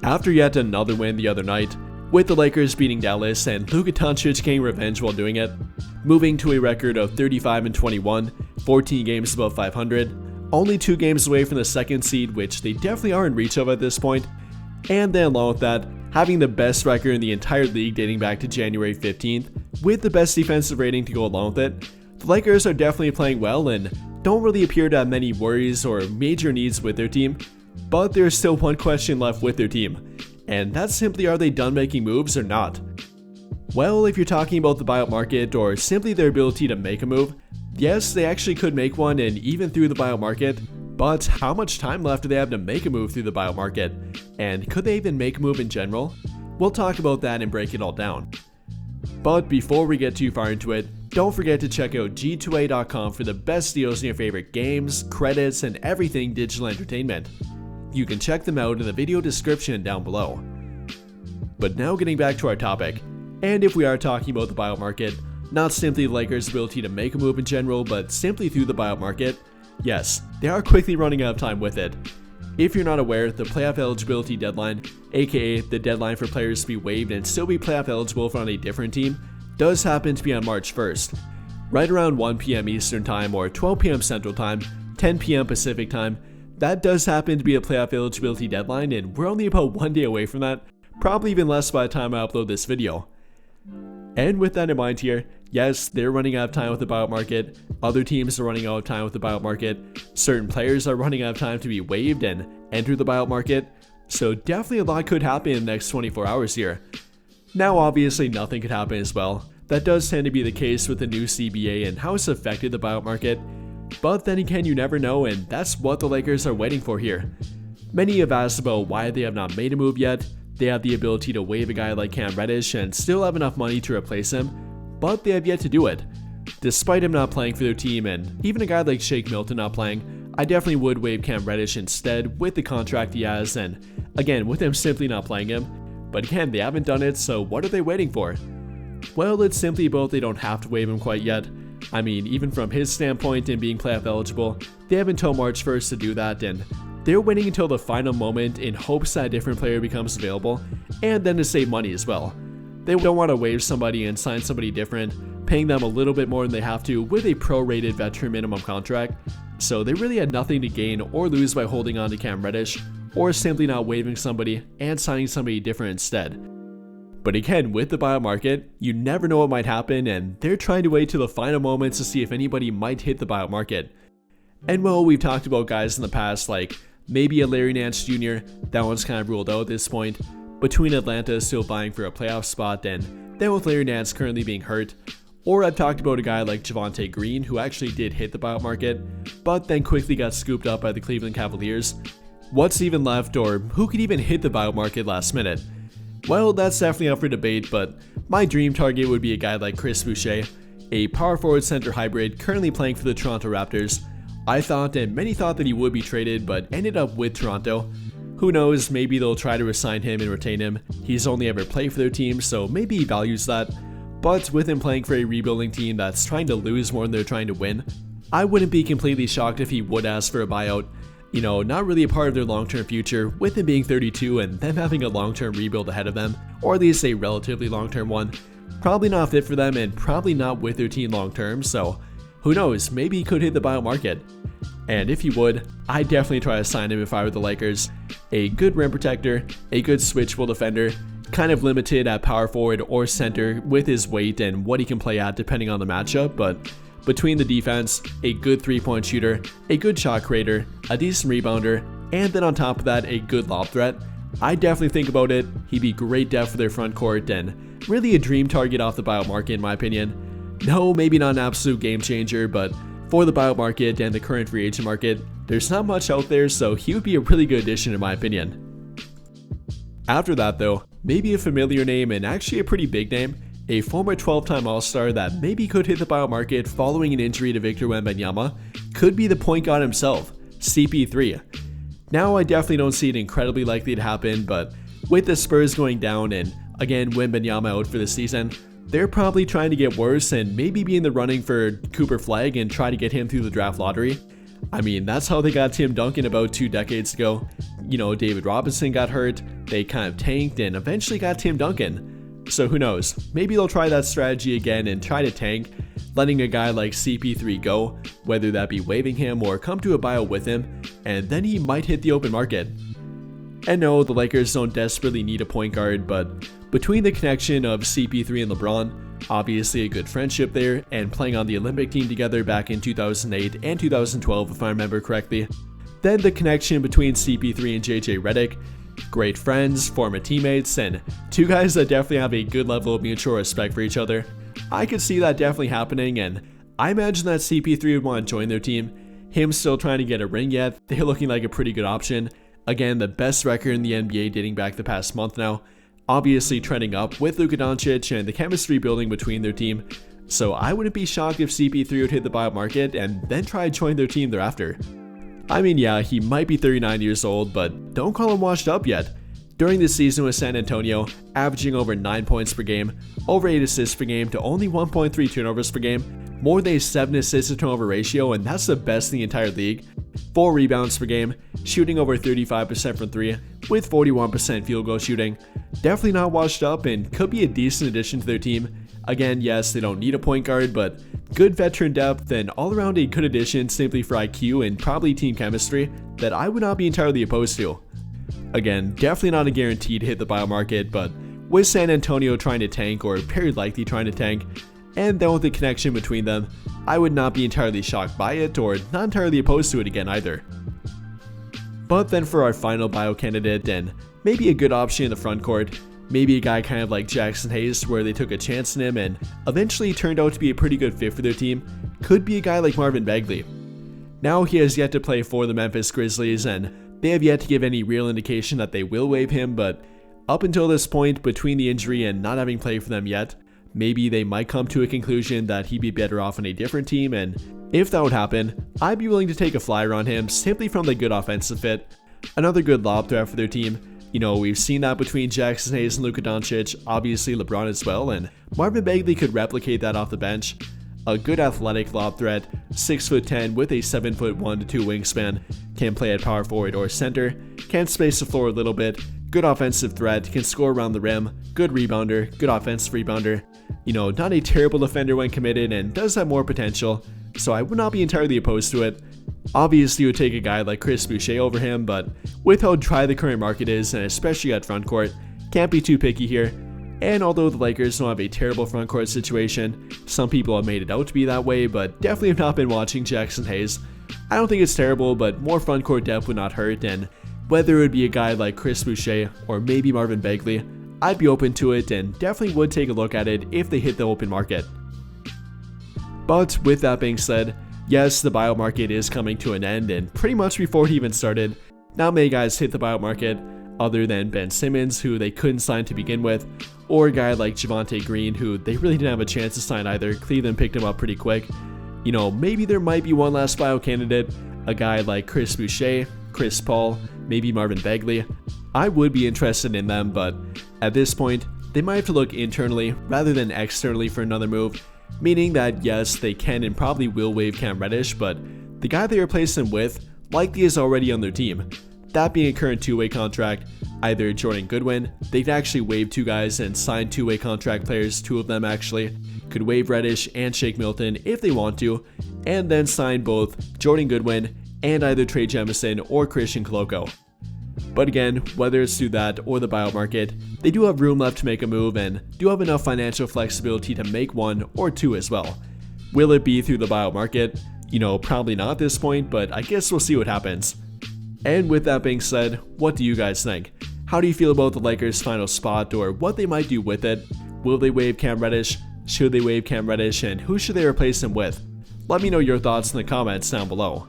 After yet another win the other night, with the Lakers beating Dallas and Luka Doncic getting revenge while doing it, moving to a record of 35-21, 14 games above 500, only 2 games away from the second seed, which they definitely are in reach of at this point, and then along with that, having the best record in the entire league dating back to January 15th, with the best defensive rating to go along with it, the Lakers are definitely playing well and don't really appear to have many worries or major needs with their team, but there's still one question left with their team, and that's simply, are they done making moves or not? Well, if you're talking about the buyout market or simply their ability to make a move, yes, they actually could make one and even through the buyout market, but how much time left do they have to make a move through the buyout market? And could they even make a move in general? We'll talk about that and break it all down. But before we get too far into it, don't forget to check out g2a.com for the best deals in your favorite games, credits, and everything digital entertainment. You can check them out in the video description down below. But now getting back to our topic, and if we are talking about the buyout market, not simply the Lakers' ability to make a move in general, but simply through the buyout market, yes, they are quickly running out of time with it. If you're not aware, the playoff eligibility deadline, aka the deadline for players to be waived and still be playoff eligible for on a different team, does happen to be on March 1st. Right around 1 PM Eastern Time or 12 PM Central Time, 10 PM Pacific Time, that does happen to be a playoff eligibility deadline, and we're only about 1 day away from that, probably even less by the time I upload this video. And with that in mind here, yes, they're running out of time with the buyout market, other teams are running out of time with the buyout market, certain players are running out of time to be waived and enter the buyout market, so definitely a lot could happen in the next 24 hours here. Now obviously nothing could happen as well. That does tend to be the case with the new CBA and how it's affected the buyout market, but then again you never know, and that's what the Lakers are waiting for here. Many have asked about why they have not made a move yet. They have the ability to waive a guy like Cam Reddish and still have enough money to replace him, but they have yet to do it. Despite him not playing for their team and even a guy like Shake Milton not playing, I definitely would waive Cam Reddish instead with the contract he has, and again with him simply not playing him. But again, they haven't done it, so what are they waiting for? Well, it's simply about they don't have to waive him quite yet. I mean, even from his standpoint in being playoff eligible, they have until March 1st to do that, and they're waiting until the final moment in hopes that a different player becomes available, and then to save money as well. They don't want to waive somebody and sign somebody different, paying them a little bit more than they have to with a prorated veteran minimum contract, so they really had nothing to gain or lose by holding on to Cam Reddish, or simply not waiving somebody and signing somebody different instead. But again, with the buyout market, you never know what might happen, and they're trying to wait till the final moments to see if anybody might hit the buyout market. And well, we've talked about guys in the past like maybe a Larry Nance Jr., that one's kind of ruled out at this point, between Atlanta still vying for a playoff spot and then with Larry Nance currently being hurt. Or I've talked about a guy like Javonte Green who actually did hit the buyout market, but then quickly got scooped up by the Cleveland Cavaliers. What's even left, or who could even hit the buyout market last minute? Well, that's definitely up for debate, but my dream target would be a guy like Chris Boucher, a power forward center hybrid currently playing for the Toronto Raptors. I thought and many thought that he would be traded, but ended up with Toronto. Who knows, maybe they'll try to resign him and retain him. He's only ever played for their team, so maybe he values that. But with him playing for a rebuilding team that's trying to lose more than they're trying to win, I wouldn't be completely shocked if he would ask for a buyout. You know, not really a part of their long-term future, with him being 32 and them having a long-term rebuild ahead of them, or at least a relatively long-term one. Probably not fit for them and probably not with their team long-term, so who knows, maybe he could hit the buyout market. And if he would, I'd definitely try to sign him if I were the Lakers. A good rim protector, a good switchable defender, kind of limited at power forward or center with his weight and what he can play at depending on the matchup, but between the defense, a good 3-point shooter, a good shot creator, a decent rebounder, and then on top of that, a good lob threat, I definitely think about it. He'd be great depth for their front court and really a dream target off the buyout market in my opinion. No, maybe not an absolute game changer, but for the buyout market and the current free agent market, there's not much out there, so he would be a really good addition in my opinion. After that though, maybe a familiar name and actually a pretty big name, a former 12-time All-Star that maybe could hit the buyout market following an injury to Victor Wembanyama, could be the point guard himself, CP3. Now I definitely don't see it incredibly likely to happen, but with the Spurs going down and again Wembanyama out for the season, they're probably trying to get worse and maybe be in the running for Cooper Flagg and try to get him through the draft lottery. I mean, that's how they got Tim Duncan about 2 decades ago. You know, David Robinson got hurt, they kind of tanked and eventually got Tim Duncan. So who knows, maybe they'll try that strategy again and try to tank, letting a guy like CP3 go, whether that be waiving him or come to a buyout with him, and then he might hit the open market. And no, the Lakers don't desperately need a point guard, but between the connection of CP3 and LeBron, obviously a good friendship there, and playing on the Olympic team together back in 2008 and 2012 if I remember correctly, then the connection between CP3 and JJ Redick, great friends, former teammates, and two guys that definitely have a good level of mutual respect for each other. I could see that definitely happening, and I imagine that CP3 would want to join their team. Him still trying to get a ring yet, they're looking like a pretty good option. Again, the best record in the NBA dating back the past month now. Obviously trending up with Luka Doncic and the chemistry building between their team. So I wouldn't be shocked if CP3 would hit the buyout market and then try to join their team thereafter. I mean, yeah, he might be 39 years old, but don't call him washed up yet. During this season with San Antonio, averaging over 9 points per game, over 8 assists per game to only 1.3 turnovers per game, more than a 7 assist to turnover ratio, and that's the best in the entire league. 4 rebounds per game, shooting over 35% from 3, with 41% field goal shooting. Definitely not washed up and could be a decent addition to their team. Again, yes, they don't need a point guard, but good veteran depth and all around a good addition simply for IQ and probably team chemistry that I would not be entirely opposed to. Again, definitely not a guarantee to hit the buyout market, but with San Antonio trying to tank or very likely trying to tank, and then with the connection between them, I would not be entirely shocked by it or not entirely opposed to it again either. But then for our final buyout candidate, and maybe a good option in the front court, maybe a guy kind of like Jackson Hayes where they took a chance on him and eventually turned out to be a pretty good fit for their team, could be a guy like Marvin Bagley. Now he has yet to play for the Memphis Grizzlies and they have yet to give any real indication that they will waive him, but up until this point, between the injury and not having played for them yet, maybe they might come to a conclusion that he'd be better off on a different team, and if that would happen, I'd be willing to take a flyer on him simply from the good offensive fit. Another good lob threat for their team. You know, we've seen that between Jackson Hayes and Luka Doncic, obviously LeBron as well, and Marvin Bagley could replicate that off the bench. A good athletic lob threat, 6'10" with a 7'1" to 2 wingspan, can play at power forward or center, can space the floor a little bit, good offensive threat, can score around the rim, good rebounder, good offensive rebounder. You know, not a terrible defender when committed and does have more potential, so I would not be entirely opposed to it. Obviously, you would take a guy like Chris Boucher over him, but with how dry the current market is, and especially at front court, can't be too picky here. And although the Lakers don't have a terrible front court situation, some people have made it out to be that way, but definitely have not been watching Jackson Hayes. I don't think it's terrible, but more front court depth would not hurt, and whether it would be a guy like Chris Boucher or maybe Marvin Bagley, I'd be open to it and definitely would take a look at it if they hit the open market. But with that being said, yes, the buyout market is coming to an end, and pretty much before it even started, not many guys hit the buyout market, other than Ben Simmons, who they couldn't sign to begin with, or a guy like Javonte Green, who they really didn't have a chance to sign either. Cleveland picked him up pretty quick. You know, maybe there might be one last buyout candidate, a guy like Chris Boucher, Chris Paul, maybe Marvin Bagley. I would be interested in them, but at this point, they might have to look internally rather than externally for another move, meaning that yes, they can and probably will waive Cam Reddish, but the guy they replace him with likely is already on their team. That being a current two-way contract, either Jordan Goodwin, they could actually waive two guys and sign two-way contract players, two of them actually, could waive Reddish and Shake Milton if they want to, and then sign both Jordan Goodwin and either Trey Jemison or Christian Koloko. But again, whether it's through that or the buyout market, they do have room left to make a move and do have enough financial flexibility to make one or two as well. Will it be through the buyout market? You know, probably not at this point, but I guess we'll see what happens. And with that being said, what do you guys think? How do you feel about the Lakers' final spot or what they might do with it? Will they waive Cam Reddish? Should they waive Cam Reddish, and who should they replace him with? Let me know your thoughts in the comments down below.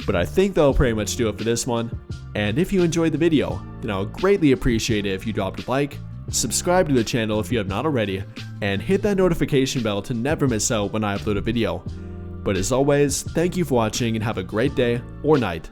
But I think that'll pretty much do it for this one. And if you enjoyed the video, then I would greatly appreciate it if you dropped a like, subscribe to the channel if you have not already, and hit that notification bell to never miss out when I upload a video. But as always, thank you for watching and have a great day or night.